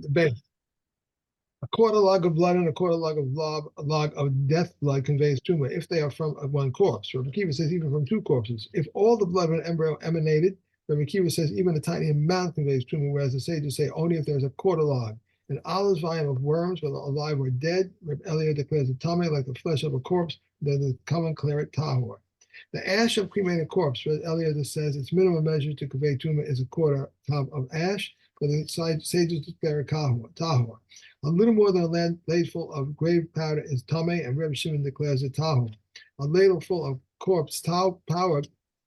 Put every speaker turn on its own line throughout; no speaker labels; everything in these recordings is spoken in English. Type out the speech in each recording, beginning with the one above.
Ben, a quarter log of blood and a quarter log of death blood conveys tumor if they are from one corpse. Rabbi Akiva says even from two corpses. If all the blood of an embryo emanated, Rabbi Akiva says even a tiny amount conveys tumor, whereas the sages say only if there's a quarter log. An olive's volume of worms, whether alive or dead, Rabbi Eliezer declares the tummy like the flesh of a corpse, then the common claret tahor. The ash of cremated corpse, Rabbi Eliezer says its minimum measure to convey tumor is a quarter cup of ash, but the sages declare tahor. A little more than a ladleful of grave powder is tameh, and Reb Shimon declares it tahor. A ladle full of corpse powder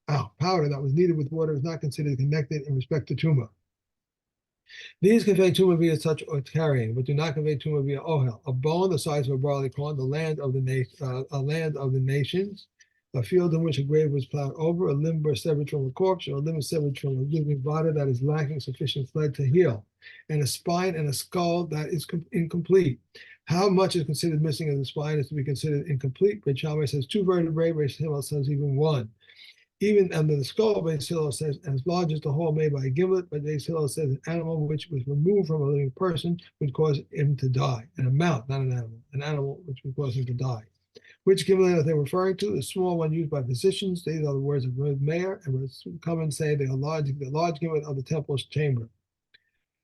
that was kneaded with water is not considered connected in respect to tumor. These convey tumor via touch or carrying, but do not convey tumor via ohel. A bone the size of a barley corn, the land of the nations, a field in which a grave was plowed over, a limb severed from a corpse, or a limb severed from a living body that is lacking sufficient blood to heal, and a spine and a skull that is incomplete. How much is considered missing in the spine is to be considered incomplete. Beit Shammai says two vertebrae, Beit Hillel says even one. Even under the skull, Beit Hillel says as large as the hole made by a gimlet, but Beit Hillel says an animal which was removed from a living person would cause him to die. An amount, not an animal which would cause him to die. Which gimlet are they referring to? The small one used by physicians. These are the words of Reb Meir, and would come and say they are the large gimlet of the temple's chamber.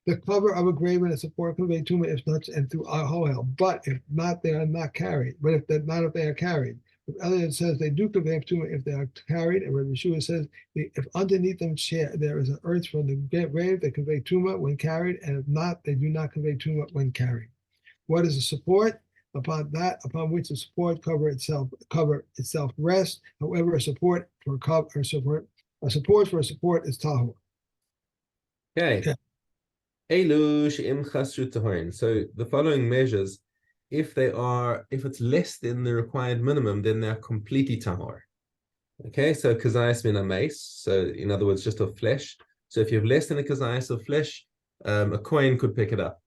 The cover of a grave and a support convey tumor if not and through ohel, but if not, they are not carried. But if they are carried. Elliot says they do convey tumor if they are carried, and Rabbi Yeshua says if underneath them there is an earth from the grave, they convey tumor when carried, and if not, they do not convey tumor when carried. What is a support? Upon which the support cover itself rests. However, a support for a support for a support is tahor.
Okay.
Yeah.
So the following measures, if it's less than the required minimum, then they're completely tahor. Okay, so kazayas min mace, so in other words, just of flesh. So if you have less than a kazayas of flesh, a coin could pick it up,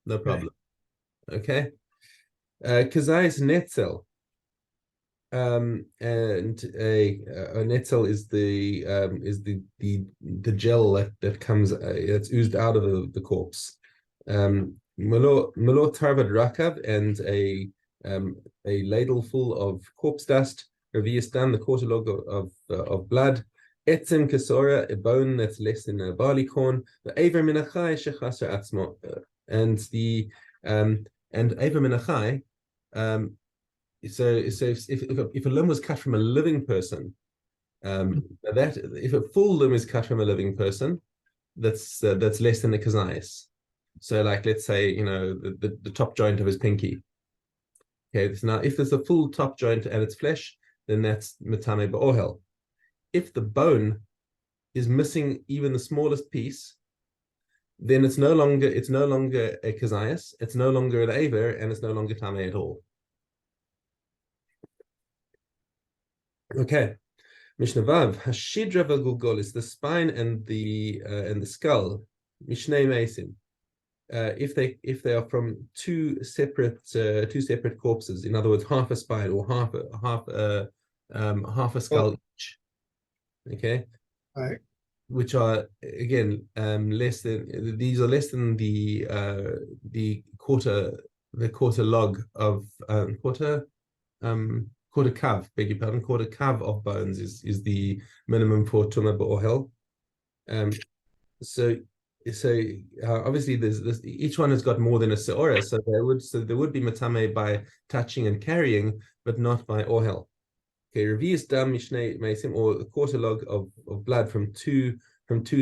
no problem. Okay. Kazayas netzel, and a netzel is the gel that comes that's oozed out of the corpse. Malo tarvad rakav, and a ladle full of corpse dust. Revius done, the quarter log of blood. Etzim kasora, a bone that's less than a barley corn. The aver minachai shechasar atzmo, and the aver minachai. So if a limb was cut from a living person, that if a full limb is cut from a living person, that's less than the kazayas. So like let's say the top joint of his pinky. Okay, so now if there's a full top joint and it's flesh, then that's metame ba'ohel. If the bone is missing even the smallest piece, then it's no longer a kazayas, it's no longer an aver, and it's no longer tame at all. Okay, Mishna Vav, Hashidra v'Gulgolis, the spine and the skull, Mishnei Meisim. If they are from two separate corpses, in other words, half a spine or half a skull each. Okay,
right.
Which are again less than the quarter log of quarter kav, beg your pardon, quarter kav of bones is the minimum for tumah ba'ohel. So obviously there's each one has got more than a seora, so there would be matame by touching and carrying, but not by ohel. Okay, revius dam mishnei meisim, or a quarter log of blood from two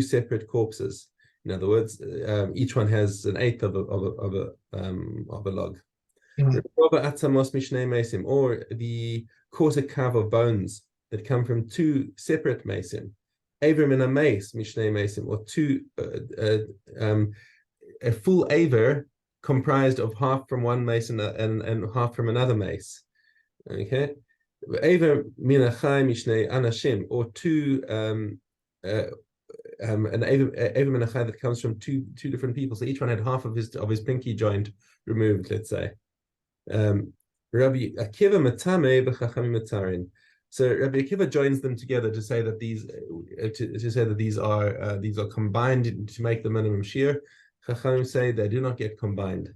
separate corpses. In other words, each one has an eighth of a log. Or the quarter kav of bones that come from two separate mesim. Aver min a mace, mishnei mesim, or a full aver comprised of half from one mace and half from another mace. Okay, aver min a chai mishnei anashim, or an aver min a chai that comes from two different people. So each one had half of his pinky joint removed, let's say. Rabbi Akiva matame b'chachamim matarin. So Rabbi Akiva joins them together to say that these are combined to make the minimum shear. Chachamim say they do not get combined.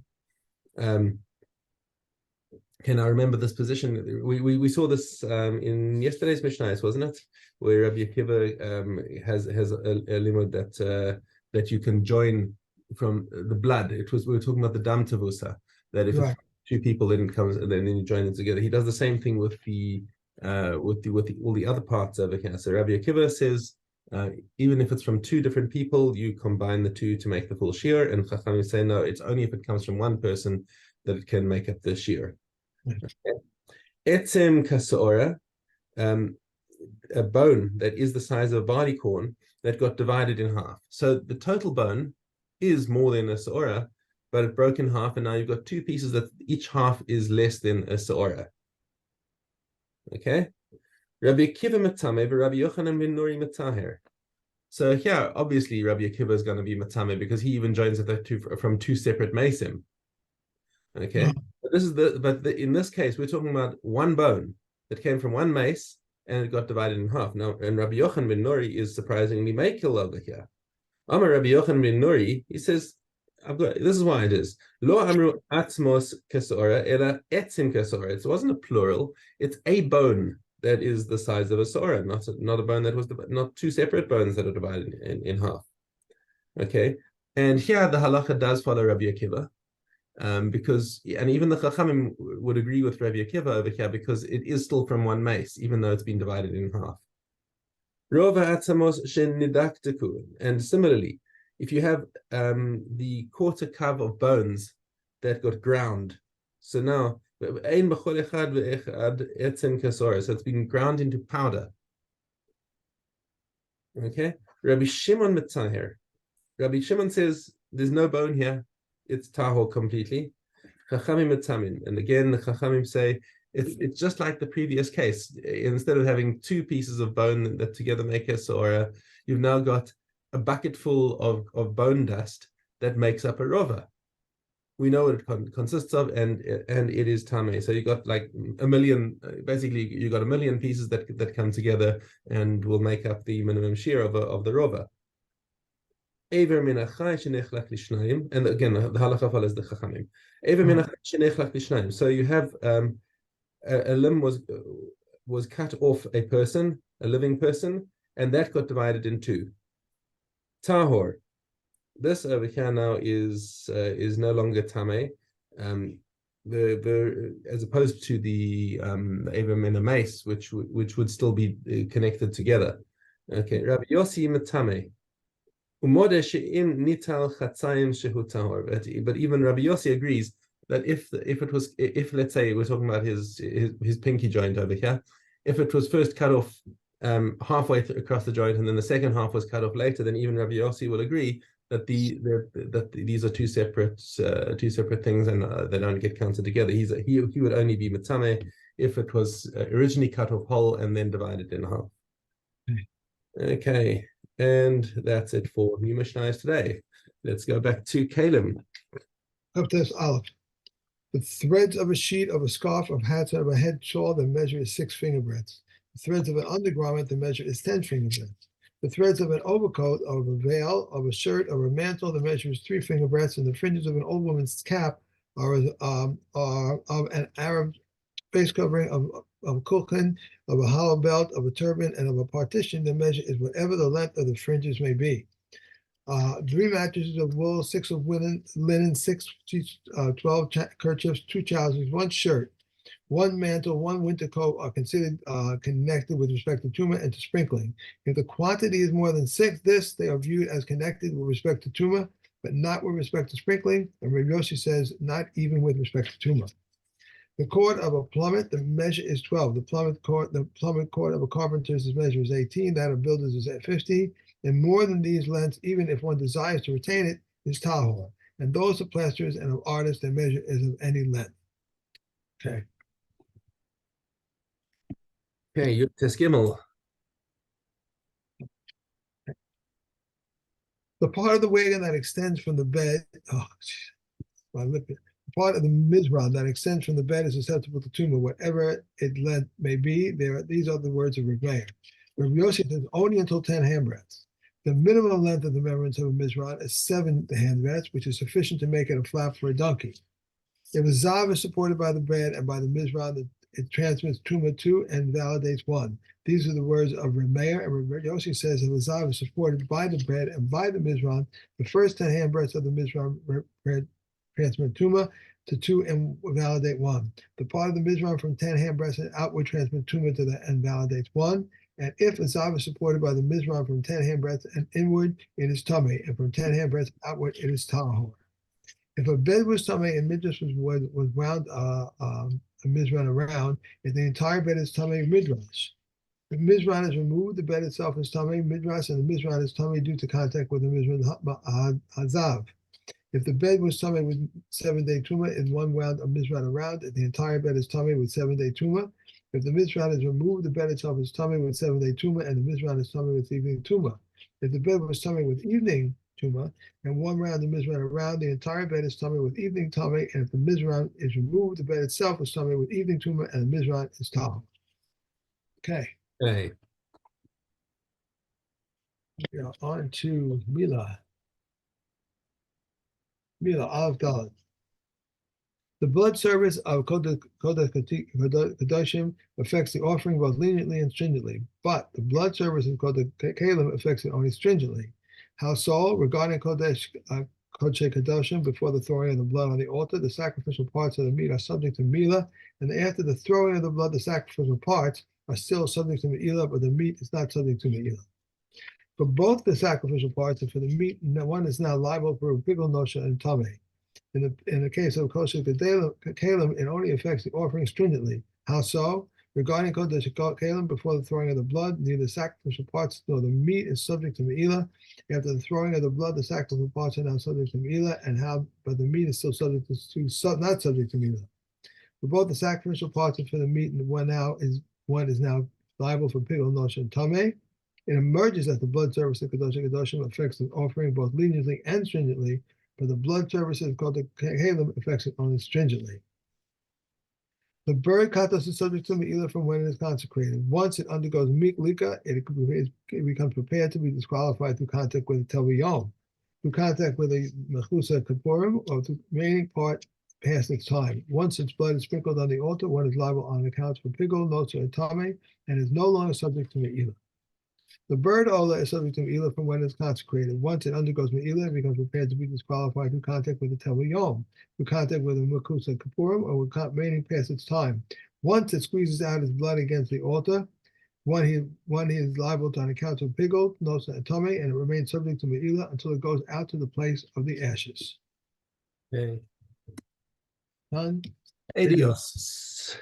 Can I remember this position? We saw this in yesterday's Mishnah, wasn't it? Where Rabbi Akiva has a limud that you can join from the blood. We were talking about the dam tavusa, that if two people then comes and then you join them together. He does the same thing with all the other parts over here. So Rabbi Akiva says even if it's from two different people, you combine the two to make the full shear. And Chachamim say no, it's only if it comes from one person that it can make up the shear. Etzem kasaora, a bone that is the size of a barley corn that got divided in half. So the total bone is more than a saora, but it broke in half, and now you've got two pieces that each half is less than a saora. Okay, Rabbi Akiva matame, but Rabbi Yochanan ben Nuri mataher. So here, obviously, Rabbi Akiva is going to be matame because he even joins it from two separate mesim. Okay, but in this case, we're talking about one bone that came from one mace and it got divided in half. Now, and Rabbi Yochanan ben Nuri is surprisingly makil over here. Amar Rabbi Yochanan ben Nuri, he says, this is why it is. Lo amru atzmos kasora ela etzim kasora. It wasn't a plural. It's a bone that is the size of a sora, not a bone that was not two separate bones that are divided in half. Okay, and here the halacha does follow Rabbi Akiva. Because, and even the Chachamim would agree with Rabbi Akiva over here because it is still from one mace, even though it's been divided in half. And similarly, if you have the quarter kav of bones that got ground, so now so it's been ground into powder. Okay, Rabbi Shimon Metzahir. Rabbi Shimon says there's no bone here. It's tahor completely. Chachamim metamin, and again the Chachamim say it's just like the previous case. Instead of having two pieces of bone that together make a sora, you've now got a bucket full of bone dust that makes up a rova. We know what it consists of, and it is tameh. So you got like a million. Basically, you got a million pieces that come together and will make up the minimum shear of the rova. And again, the halacha follows the chachamim. So you have a limb was cut off a person, a living person, and that got divided in two. Tahor. This over here now is no longer tameh. As opposed to the Avim in a mace, which would still be connected together. Okay, Rabbi Yossi matame. But even Rabbi Yossi agrees that if let's say we're talking about his pinky joint over here, if it was first cut off halfway across the joint and then the second half was cut off later, then even Rabbi Yossi will agree that these are two separate things and they don't get counted together. He would only be matame if it was originally cut off whole and then divided in half. Okay. And that's it for new Mishnahs today. Let's go back to Kalim.
Up to this Aleph. The threads of a sheet, of a scarf, of hats, and of a head shawl, the measure is 6 finger breadths. The threads of an undergarment, the measure is 10 finger breadths. The threads of an overcoat, of a veil, of a shirt, of a mantle, the measure is 3 finger breadths. And the fringes of an old woman's cap are of an Arab face covering, of a kulkin, of a hollow belt, of a turban, and of a partition. The measure is whatever the length of the fringes may be. 3 mattresses of wool, 6 of linen, 6 sheets, 12 kerchiefs, 2 trousers, 1 shirt, 1 mantle, 1 winter coat are considered connected with respect to tumah and to sprinkling. If the quantity is more than 6, they are viewed as connected with respect to tumah, but not with respect to sprinkling. And Rabbi Yossi says not even with respect to tumah. The cord of a plummet, the measure is 12. The plummet cord of a carpenter's measure is 18. That of builders is at 50. And more than these lengths, even if one desires to retain it, is tahor. And those of plasterers and of artists, their measure is of any length. Okay.
Okay, Yutes Gimel.
The part of the wagon that extends from the bed, my lip. Part of the mizran that extends from the bed is susceptible to tumah, whatever its length may be. These are the words of Rav Meir. Rav Yossi says only until 10 handbreadths. The minimum length of the membranes of a mizran is 7 handbreadths, which is sufficient to make it a flap for a donkey. If a zav is supported by the bread and by the mizran, it transmits tuma 2 and validates 1. These are the words of Remeir, and Reb Yossi says if a zav is supported by the bread and by the mizran, the first 10 handbreadths of the mizran transmit tuma to 2 and validate 1. The part of the mizran from 10 handbreadths and outward transmit tuma to the and validates 1. And if a zav is supported by the mizran from 10 handbreadths and inward, it is tummy, and from 10 handbreadths outward, it is tahor. If a bed was tummy and midrash was wound a mizran around, if the entire bed is tummy, midrash. If mizran is removed, the bed itself is tummy, midrash, and the mizran is tummy due to contact with the mizran hazav. If the bed was tummy with 7-day tuma and one wound a mizran around, the entire bed is tummy with 7-day tuma. If the mizran is removed, the bed itself is tummy with 7-day tuma, and the mizran is tummy with evening tuma. If the bed was tummy with evening tuma and one round the mizran around, the entire bed is tummy with evening tummy, and if the mizran is removed, the bed itself is tummy with evening tuma, and the mizran is tahor. Okay.
Okay.
We are on to Mila. Mila, Aleph Daled. The blood service of Kodashim affects the offering both leniently and stringently, but the blood service of Kalim affects it only stringently. How so? Regarding Kodesh Kodashim, before the throwing of the blood on the altar, the sacrificial parts of the meat are subject to Mila, and after the throwing of the blood, the sacrificial parts are still subject to Mila, but the meat is not subject to Mila. For both the sacrificial parts and for the meat, one is now liable for a bigel nosha and tame. In the case of kosher kalim, it only affects the offering stringently. How so? Regarding kodesh kalim, before the throwing of the blood, neither sacrificial parts nor the meat is subject to meila. After the throwing of the blood, the sacrificial parts are now subject to meila, but the meat is still subject to not subject to meila. For both the sacrificial parts and for the meat, one is now liable for pigul nosha and tame. It emerges that the blood service of Kadosh Kadoshim affects the offering both leniently and stringently, but the blood services called the Kalim affects it only stringently. The bird katos is subject to Me'ilah from when it is consecrated. Once it undergoes miklika, it becomes prepared to be disqualified through contact with a tel yom, through contact with a mechusa kapurim, or through remaining part past its time. Once its blood is sprinkled on the altar, one is liable on accounts for pigul, notzah, and tame, and is no longer subject to Me'ilah. The bird ola is subject to Me'ilah from when it's consecrated. Once it undergoes Me'ilah, it becomes prepared to be disqualified through contact with the tel yom, through contact with a mekusa kapurim, or with remaining past its time. Once it squeezes out its blood against the altar, one he is liable to on account of pigul, nosa, and tame, and it remains subject to Me'ilah until it goes out to the place of the ashes.
Okay.
Done.
Adios.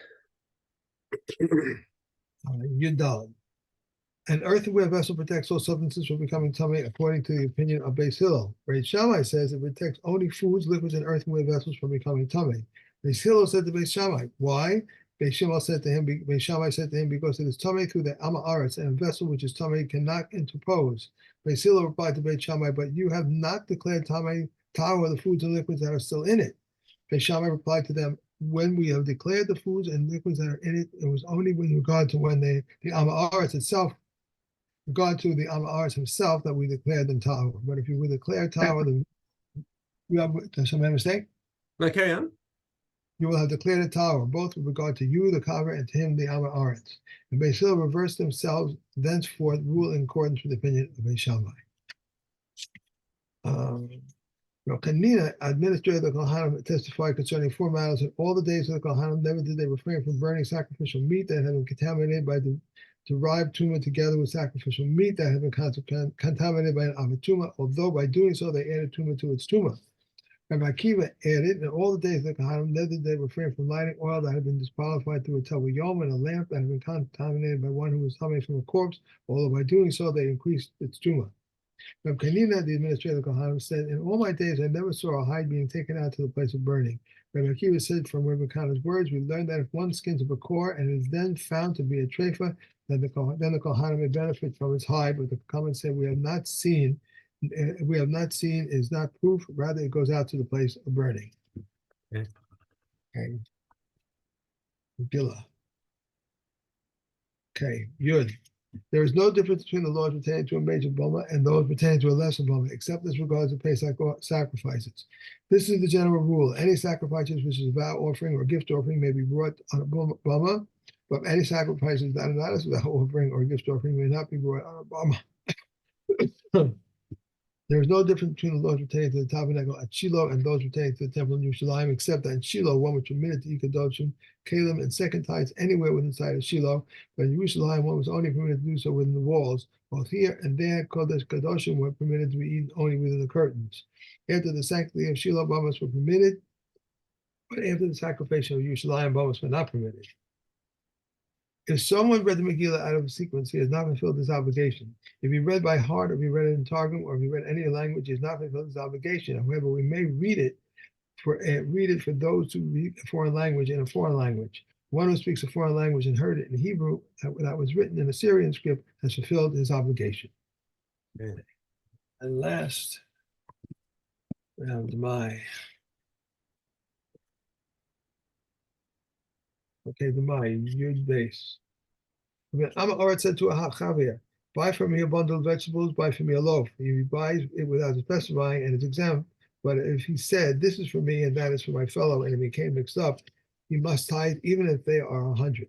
Yudal. An earthenware vessel protects all substances from becoming tummy, according to the opinion of Beis Hillel. Beis Shammai says it protects only foods, liquids, and earthenware vessels from becoming tummy. Beis Hillel said to Beis Shammai, why? Beis Shammai said to him, because it is tummy through the Ama Aretz, and a vessel which is tummy cannot interpose. Beis Hillel replied to Beis Shammai, but you have not declared tummy tahor the foods and liquids that are still in it. Beis Shammai replied to them, when we have declared the foods and liquids that are in it, it was only with regard to when the Ama Aretz itself, regard to the Amaris himself, that we declared them tahor. But if you would declare tahor, then does somebody mistake?
No, carry on.
You will have declared a tahor, both with regard to you, the cover, and to him, the Amaris. And Beis Hillel reversed themselves, thenceforth rule in accordance with the opinion of Beis Shammai. Kanina, administrator of the Kohanim, testified concerning 4 matters. In all the days of the Kohanim, never did they refrain from burning sacrificial meat that had been contaminated by the derived tumah together with sacrificial meat that had been contaminated by an avatuma, although by doing so they added tumah to its tumah. Rabbi Akiva added, in all the days of the Kohanim, never did they refrain from lighting oil that had been disqualified through a tel yom and a lamp that had been contaminated by one who was coming from a corpse, although by doing so they increased its tumah. Rabbi Kanina, the administrator of the Kohanim, said, in all my days I never saw a hide being taken out to the place of burning. Rabbi Akiva said, from Rabbi Kana's words, we learned that if one skins a bakor and is then found to be a treifa, then the Kohanim may benefit from its hide. But the comments say we have not seen is not proof. Rather, it goes out to the place of burning.
Okay.
Gila. Okay, Yud. There is no difference between the laws pertaining to a major boma and those pertaining to a lesser boma, except as regards the Pesach sacrifices. This is the general rule. Any sacrifices which is a vow offering or gift offering may be brought on a boma, but any sacrifices that are not a vow offering or gift offering may not be brought on a boma. There is no difference between the laws pertaining to the tabernacle at Shiloh and those pertaining to the temple in Yerushalayim, except that in Shiloh one was permitted to eat kadoshim, kalim, and second tithes anywhere within sight of Shiloh, but in Yerushalayim one was only permitted to do so within the walls. Both here and there, kodesh kadoshim were permitted to be eaten only within the curtains. After the sanctity of Shiloh, bomas were permitted, but after the sacrifice of Yerushalayim, bomas were not permitted. If someone read the Megillah out of a sequence, he has not fulfilled his obligation. If he read by heart, or if he read it in Targum, or if he read any language, he has not fulfilled his obligation. However, we may read it for those who read a foreign language in a foreign language. One who speaks a foreign language and heard it in Hebrew that was written in Assyrian script has fulfilled his obligation.
Yeah.
And last, round my. Okay, the my Yud base. Amar said to Chavir, buy from me a bundle of vegetables, buy from me a loaf. He buys it without specifying and it's exempt. But if he said, this is for me and that is for my fellow, and it became mixed up, he must tithe even if they are 100.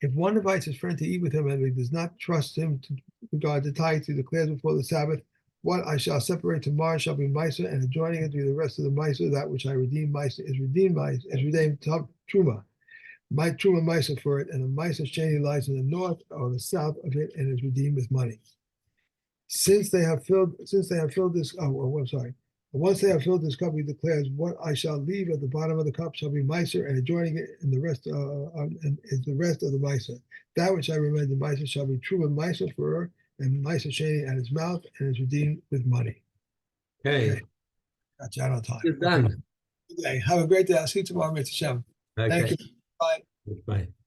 If one invites his friend to eat with him and he does not trust him to regard the tithe, he declares before the Sabbath, what I shall separate tomorrow shall be Meiser, and adjoining it to be the rest of the Meiser, that which I redeem Meiser is redeemed Truma. My Truma Meiser for it, and the Meiser Sheni lies in the north or the south of it, and is redeemed with money. Since they have filled this, once they have filled this cup, he declares, what I shall leave at the bottom of the cup shall be Meiser, and adjoining it and the rest is the rest of the Meiser. That which I remain the Meiser shall be Truma Meiser for her, and Meiser Sheni at his mouth, and is redeemed with money.
Okay.
Got you out on time.
It's done.
Okay. Have a great day. I'll see you tomorrow, Mr. Shem.
Okay.
Thank you. Bye.
Bye.